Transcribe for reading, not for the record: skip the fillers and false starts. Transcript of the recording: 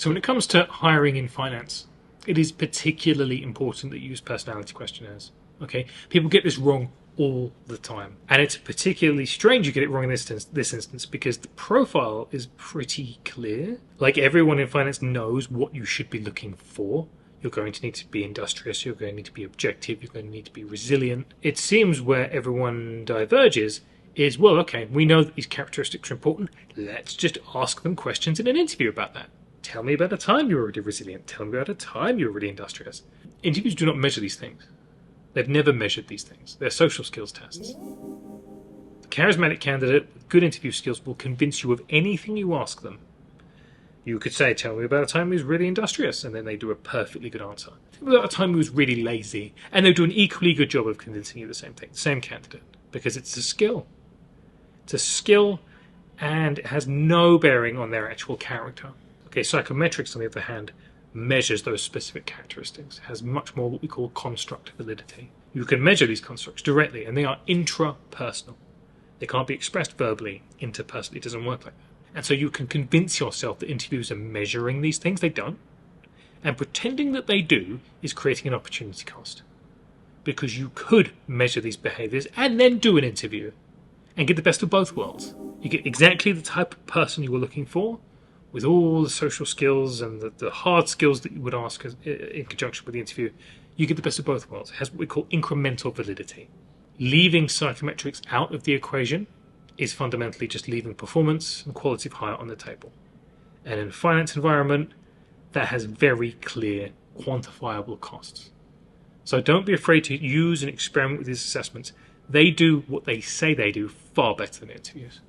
So when it comes to hiring in finance, it is particularly important that you use personality questionnaires. Okay, people get this wrong all the time, and it's particularly strange you get it wrong in this instance because the profile is pretty clear. Like, everyone in finance knows what you should be looking for. You're going to need to be industrious, you're going to need to be objective, you're going to need to be resilient. It seems where everyone diverges is, well, okay, we know that these characteristics are important, let's just ask them questions in an interview about that. Tell me about a time you were really resilient, tell me about a time you were really industrious. Interviews do not measure these things. They've never measured these things. They're social skills tests. The charismatic candidate with good interview skills will convince you of anything you ask them. You could say, tell me about a time he was really industrious, and then they do a perfectly good answer. Tell me about a time he was really lazy, and they do an equally good job of convincing you the same thing, the same candidate, because it's a skill. It's a skill, and it has no bearing on their actual character. Okay, Psychometrics, on the other hand, measures those specific characteristics. It has much more what we call construct validity. You can measure these constructs directly, and they are intrapersonal. They can't be expressed verbally. Interpersonally, it doesn't work like that. And so you can convince yourself that interviews are measuring these things. They don't. And pretending that they do is creating an opportunity cost. Because you could measure these behaviours and then do an interview and get the best of both worlds. You get exactly the type of person you were looking for, with all the social skills and the hard skills that you would ask in conjunction with the interview. You get the best of both worlds. It has what we call incremental validity. Leaving psychometrics out of the equation is fundamentally just leaving performance and quality of hire on the table. And in a finance environment, that has very clear, quantifiable costs. So don't be afraid to use and experiment with these assessments. They do what they say they do far better than interviews.